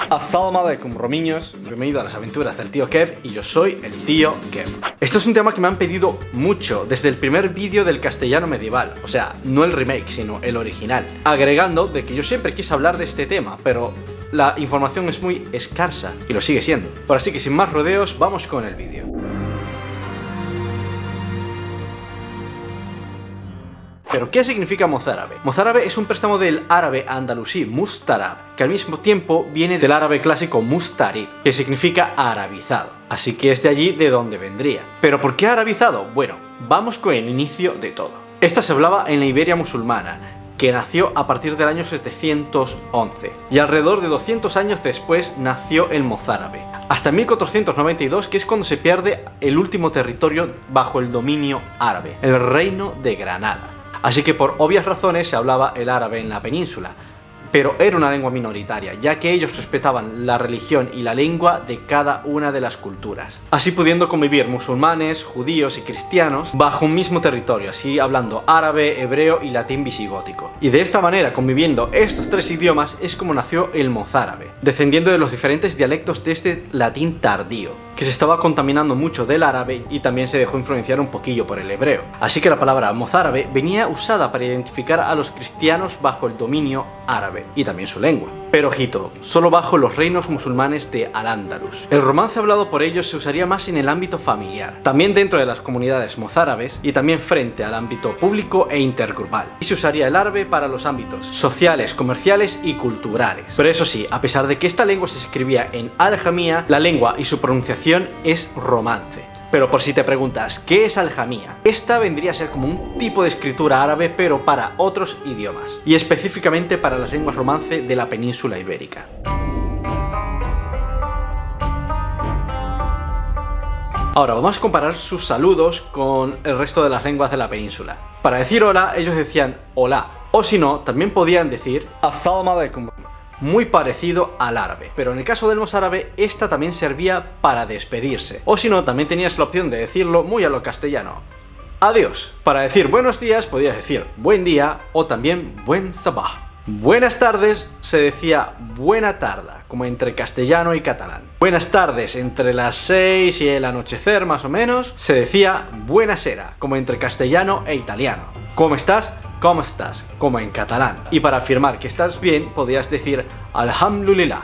Assalamu alaikum, romiños, bienvenido a las aventuras del tío Kev y yo soy el tío Kev. Esto es un tema que me han pedido mucho desde el primer vídeo del castellano medieval, o sea, no el remake, sino el original. Agregando de que yo siempre quise hablar de este tema, pero la información es muy escasa y lo sigue siendo. Por así que sin más rodeos, vamos con el vídeo. ¿Pero qué significa mozárabe? Mozárabe es un préstamo del árabe andalusí mustarab, que al mismo tiempo viene del árabe clásico mustarib, que significa arabizado. Así que es de allí de donde vendría. ¿Pero por qué arabizado? Bueno, vamos con el inicio de todo. Esta se hablaba en la Iberia musulmana, que nació a partir del año 711, y alrededor de 200 años después nació el mozárabe, hasta 1492, que es cuando se pierde el último territorio bajo el dominio árabe, el Reino de Granada. Así que por obvias razones se hablaba el árabe en la península, pero era una lengua minoritaria, ya que ellos respetaban la religión y la lengua de cada una de las culturas, así pudiendo convivir musulmanes, judíos y cristianos bajo un mismo territorio, así hablando árabe, hebreo y latín visigótico. Y de esta manera, conviviendo estos tres idiomas, es como nació el mozárabe, descendiendo de los diferentes dialectos de este latín tardío, que se estaba contaminando mucho del árabe y también se dejó influenciar un poquillo por el hebreo. Así que la palabra mozárabe venía usada para identificar a los cristianos bajo el dominio árabe y también su lengua. Pero ojito, solo bajo los reinos musulmanes de Al-Ándalus. El romance hablado por ellos se usaría más en el ámbito familiar, también dentro de las comunidades mozárabes y también frente al ámbito público e intergrupal. Y se usaría el árabe para los ámbitos sociales, comerciales y culturales. Pero eso sí, a pesar de que esta lengua se escribía en al-jamía, la lengua y su pronunciación es romance. Pero por si te preguntas, ¿qué es al-jamía? Esta vendría a ser como un tipo de escritura árabe, pero para otros idiomas, y específicamente para las lenguas romance de la península ibérica. Ahora vamos a comparar sus saludos con el resto de las lenguas de la península. Para decir hola, ellos decían hola, o si no, también podían decir assalamu alaikum, muy parecido al árabe, pero en el caso del mozárabe esta también servía para despedirse, o si no, también tenías la opción de decirlo muy a lo castellano, adiós. Para decir buenos días podías decir buen día o también buen sabah. Buenas tardes se decía buena tarda, como entre castellano y catalán. Buenas tardes entre las 6 y el anochecer más o menos se decía buenasera, como entre castellano e italiano. ¿Cómo estás? ¿Cómo estás? Como en catalán. Y para afirmar que estás bien podías decir alhamdulillah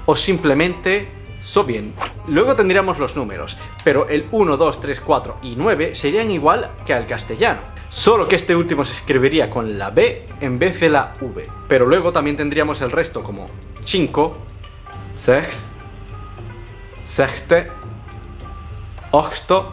o simplemente so bien. Luego tendríamos los números, pero el 1, 2, 3, 4 y 9 serían igual que al castellano, solo que este último se escribiría con la B en vez de la V. Pero luego también tendríamos el resto como 5, 6, sexte, octo,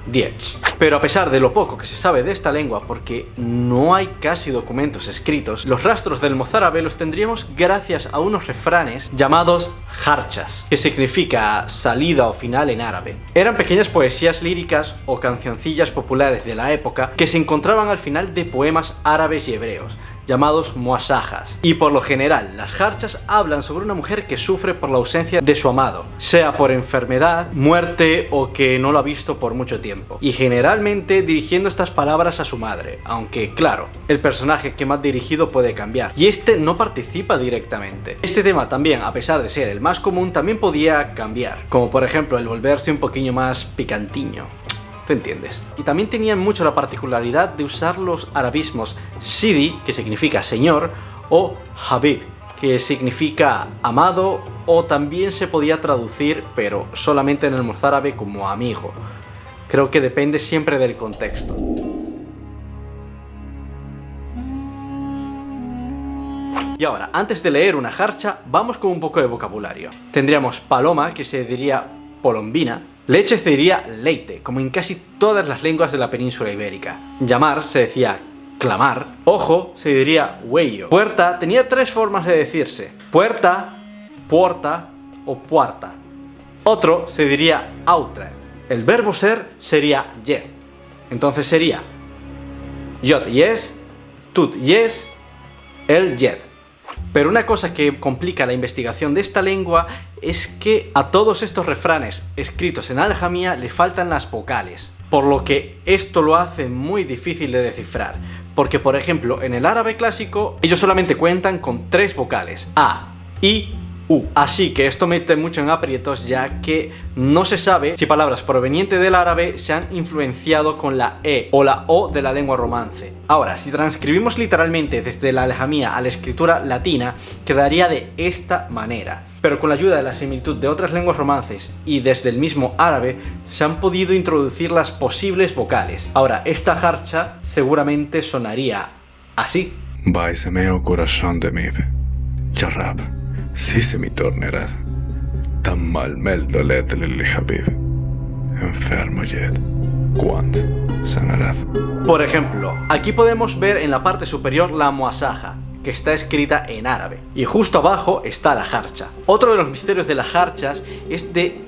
10. Pero a pesar de lo poco que se sabe de esta lengua, porque no hay casi documentos escritos, los rastros del mozárabe los tendríamos gracias a unos refranes llamados jarchas, que significa salida o final en árabe. Eran pequeñas poesías líricas o cancioncillas populares de la época que se encontraban al final de poemas árabes y hebreos, llamados muasajas. Y por lo general, las jarchas hablan sobre una mujer que sufre por la ausencia de su amado, sea por enfermedad, muerte o que no lo ha visto por mucho tiempo. Y generalmente dirigiendo estas palabras a su madre, aunque claro, el personaje que más dirigido puede cambiar, y este no participa directamente. Este tema también, a pesar de ser el más común, también podía cambiar, como por ejemplo el volverse un poquillo más picantiño. ¿Tú entiendes? Y también tenían mucho la particularidad de usar los arabismos Sidi, que significa señor, o Habib, que significa amado, o también se podía traducir, pero solamente en el mozárabe, como amigo. Creo que depende siempre del contexto. Y ahora, antes de leer una jarcha, vamos con un poco de vocabulario. Tendríamos paloma, que se diría polombina. Leche se diría leite, como en casi todas las lenguas de la península ibérica. Llamar se decía clamar. Ojo se diría huello. Puerta tenía tres formas de decirse: puerta, puerta o puerta. Otro se diría autra. El verbo ser sería yed. Entonces sería yod yes, tut yes, el yed. Pero una cosa que complica la investigación de esta lengua es que a todos estos refranes escritos en al-jamía le faltan las vocales, por lo que esto lo hace muy difícil de descifrar, porque por ejemplo en el árabe clásico ellos solamente cuentan con 3 vocales, a, i U. Así que esto mete mucho en aprietos, ya que no se sabe si palabras provenientes del árabe se han influenciado con la E o la O de la lengua romance. Ahora, si transcribimos literalmente desde la alejamía a la escritura latina, quedaría de esta manera. Pero con la ayuda de la similitud de otras lenguas romances y desde el mismo árabe, se han podido introducir las posibles vocales. Ahora, esta jarcha seguramente sonaría así. Vai se meu corazón de mi, Jarrab, si se mi tornerad, tan mal mel dolet lili habib, enfermo yed, quant sanarad. Por ejemplo, aquí podemos ver en la parte superior la muasaja, que está escrita en árabe, y justo abajo está la jarcha. Otro de los misterios de las jarchas es de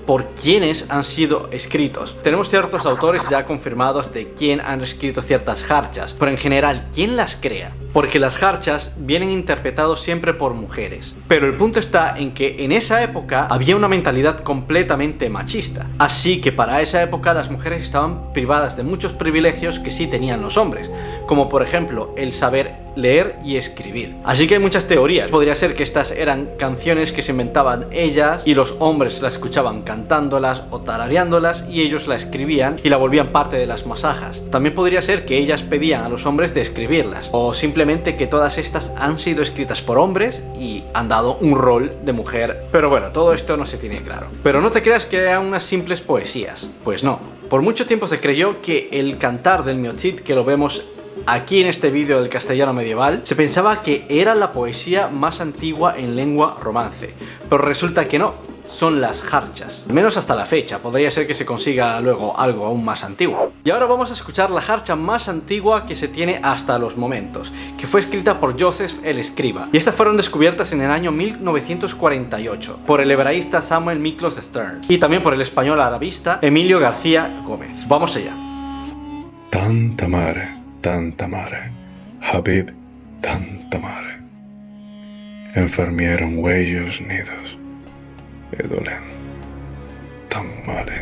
por quiénes han sido escritos. Tenemos ciertos autores ya confirmados de quién han escrito ciertas jarchas, pero en general, ¿quién las crea? Porque las jarchas vienen interpretados siempre por mujeres. Pero el punto está en que en esa época había una mentalidad completamente machista. Así que para esa época las mujeres estaban privadas de muchos privilegios que sí tenían los hombres, como por ejemplo el saber leer y escribir. Así que hay muchas teorías. Podría ser que estas eran canciones que se inventaban ellas y los hombres las escuchaban cantándolas o tarareándolas y ellos la escribían y la volvían parte de las masajas. También podría ser que ellas pedían a los hombres de escribirlas, o simplemente que todas estas han sido escritas por hombres y han dado un rol de mujer. Pero bueno, todo esto no se tiene claro. Pero no te creas que eran unas simples poesías. Pues no. Por mucho tiempo se creyó que el cantar del Miochit, que lo vemos aquí en este vídeo del castellano medieval, se pensaba que era la poesía más antigua en lengua romance, pero resulta que no, son las jarchas. Al menos hasta la fecha, podría ser que se consiga luego algo aún más antiguo. Y ahora vamos a escuchar la jarcha más antigua que se tiene hasta los momentos, que fue escrita por Joseph el Escriba. Y estas fueron descubiertas en el año 1948 por el hebraísta Samuel Miklos Stern y también por el español arabista Emilio García Gómez. Vamos allá. Tanta mare, Habib, tanta mare. Enfermieron huellos nidos, edolen, tan mare.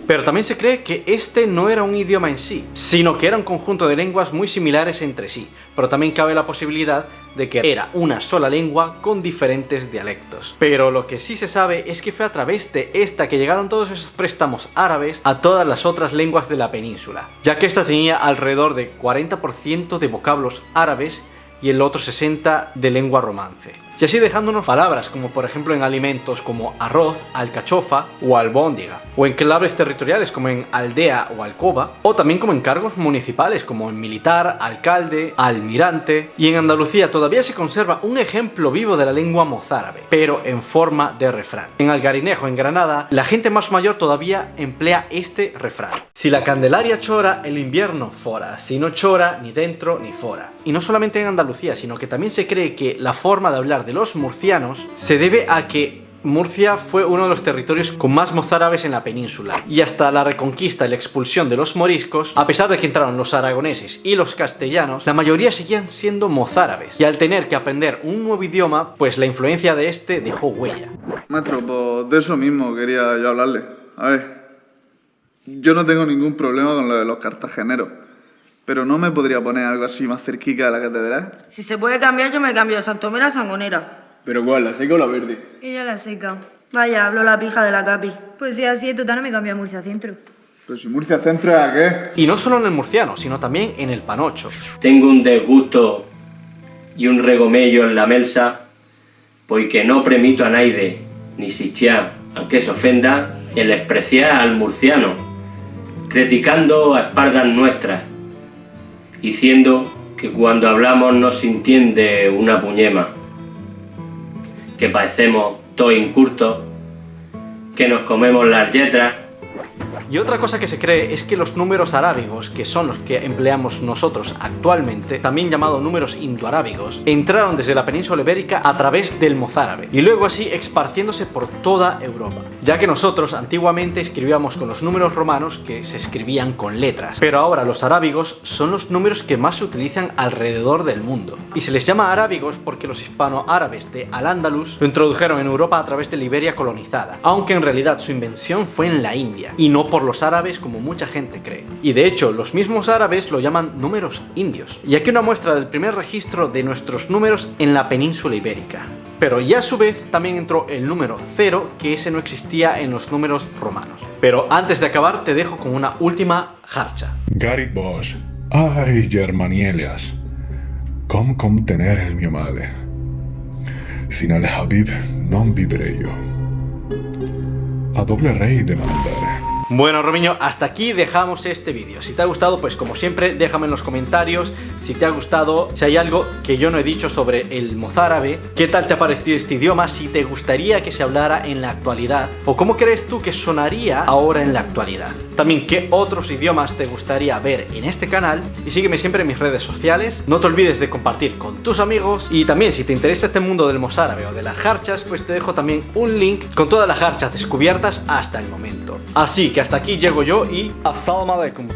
Pero también se cree que este no era un idioma en sí, sino que era un conjunto de lenguas muy similares entre sí, pero también cabe la posibilidad de que era una sola lengua con diferentes dialectos. Pero lo que sí se sabe es que fue a través de esta que llegaron todos esos préstamos árabes a todas las otras lenguas de la península, ya que esta tenía alrededor de 40% de vocablos árabes y el otro 60% de lengua romance. Y así dejándonos palabras como por ejemplo en alimentos como arroz, alcachofa o albóndiga, o en claves territoriales como en aldea o alcoba, o también como en cargos municipales como en militar, alcalde, almirante. Y en Andalucía todavía se conserva un ejemplo vivo de la lengua mozárabe, pero en forma de refrán. En Algarinejo, en Granada, la gente más mayor todavía emplea este refrán: si la Candelaria chora, el invierno fora, si no chora, ni dentro ni fora. Y no solamente en Andalucía, sino que también se cree que la forma de hablar de los murcianos se debe a que Murcia fue uno de los territorios con más mozárabes en la península, y hasta la reconquista y la expulsión de los moriscos, a pesar de que entraron los aragoneses y los castellanos, la mayoría seguían siendo mozárabes, y al tener que aprender un nuevo idioma, pues la influencia de este dejó huella. Maestro, pues de eso mismo quería yo hablarle. A ver, yo no tengo ningún problema con lo de los cartageneros, pero ¿no me podría poner algo así más cerquita de la catedral? Si se puede cambiar, yo me cambio de Santomera a Sangonera. ¿Pero cuál, la seca o la verde? Ella la seca. Vaya, hablo la pija de la capi. Pues si así, total no me cambio a Murcia Centro. Pero si Murcia Centro es a qué. Y no solo en el murciano, sino también en el panocho. Tengo un desgusto y un regomello en la melsa, porque no premito a naide, ni siquiera, aunque se ofenda, el despreciar al murciano, criticando a espaldas nuestras, diciendo que cuando hablamos no se entiende una puñema, que parecemos todos incultos, que nos comemos las letras. Y otra cosa que se cree es que los números arábigos, que son los que empleamos nosotros actualmente, también llamados números indoarábigos, entraron desde la península ibérica a través del mozárabe, y luego así esparciéndose por toda Europa, ya que nosotros antiguamente escribíamos con los números romanos que se escribían con letras, pero ahora los arábigos son los números que más se utilizan alrededor del mundo, y se les llama arábigos porque los hispano-árabes de Al-Ándalus lo introdujeron en Europa a través de la Iberia colonizada, aunque en realidad su invención fue en la India, y no por los árabes como mucha gente cree. Y de hecho, los mismos árabes lo llaman números indios. Y aquí una muestra del primer registro de nuestros números en la península ibérica. Pero ya a su vez también entró el número 0, que ese no existía en los números romanos. Pero antes de acabar te dejo con una última jarcha. Garit Bosch, ai Germanielias, com contener il mio male. Sin el Habib non vivrei io. A doble rey de mandare. Bueno, Romiño, hasta aquí dejamos este vídeo. Si te ha gustado, pues como siempre, déjame en los comentarios si te ha gustado, si hay algo que yo no he dicho sobre el mozárabe, qué tal te ha parecido este idioma, si te gustaría que se hablara en la actualidad, o cómo crees tú que sonaría ahora en la actualidad. También qué otros idiomas te gustaría ver en este canal, y sígueme siempre en mis redes sociales. No te olvides de compartir con tus amigos, y también si te interesa este mundo del mozárabe o de las jarchas, pues te dejo también un link con todas las jarchas descubiertas hasta el momento. Así que hasta aquí llego yo y Assalamu alaikum.